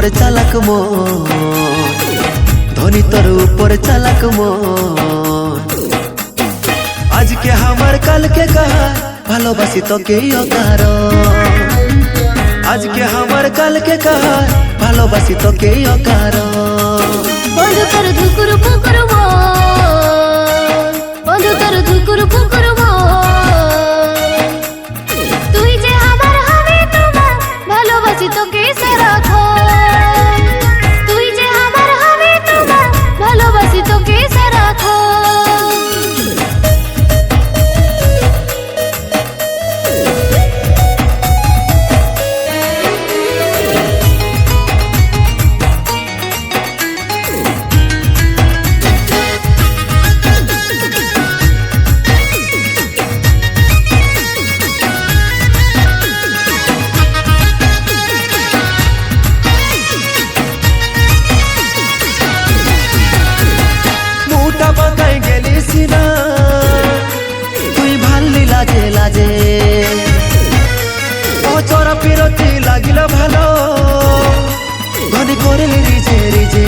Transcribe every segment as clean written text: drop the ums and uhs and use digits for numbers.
উপরে চালাক মন, ধনী তোর উপরে চালাক মন। আজকে আমার কালকে কার, ভালোবাসি তোকে অকারণ। আজকে আমার কালকে কার, ভালোবাসি তোকে অকারণ। বন্ধু তোর ধুকুর পুকুর মন, বন্ধু তোর ধুকুর পুকুর মন। তুই যে আমার হবে তোমার, ভালোবাসি তোকে সারাক্ষণ। তুই যে আমার হবে তোমার, ভালোবাসি তোকে সারাক্ষণ। বাঁধাই গেলিস না তুই, ভাল্লি লাজে লাজে। ও চরা বিরতি লাগিল ভালো, ধনী করলি রিজে রিজে।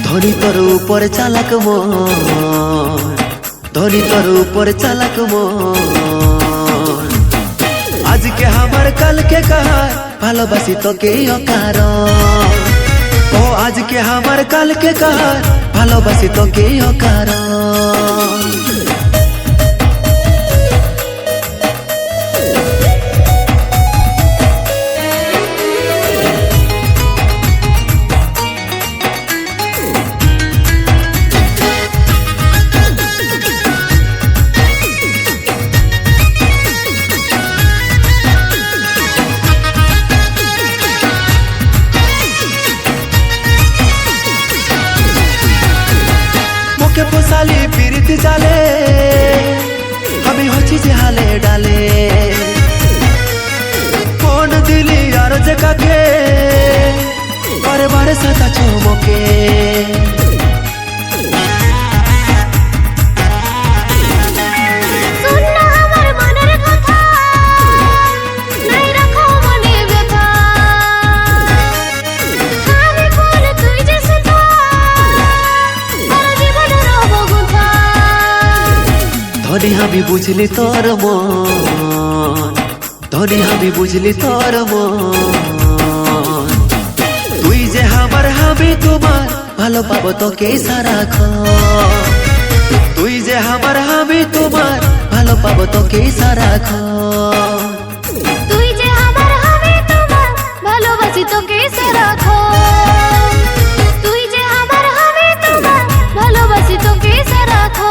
ধনী তোর উপরে চালাক মন, ধনী তোর উপরে চালাক মন। আজকে আমার কালকে কার, ভালোবাসি তোকে অকারণ। ও আজকে আমার কালকে কার, ভালোবাসি তোকে অকারণ। মুখে পোষালি পিরিতি জালে, আমি হচ্ছি যে হালে ডালে। কোন দিলি আর যে কাকে, বারে বারে সাদা চমকে। ধনী আমি বুঝলি তোর মন, ধনী আমি বুঝলি তোর মন। তুই যে আমার আমি তোমার, ভালো পাবো তোকে সারাক্ষণ। তুই যে আমার আমি তোমার, ভালো পাবো তোকে সারাক্ষণ। তুই যে আমার হবে তোমার, ভালোবাসি তোকে সারাক্ষণ। তুই যে আমার হবে তোমার, ভালোবাসি তোকে সারাক্ষণ।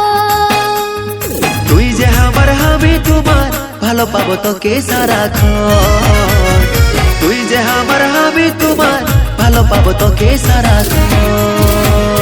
তুই যে আমার আমি তোমার, ভালো পাবো তোকে সারাক্ষণ। তুই যে আমার আমি তোমার, ভালো পাবো তোকে সারাক্ষণ।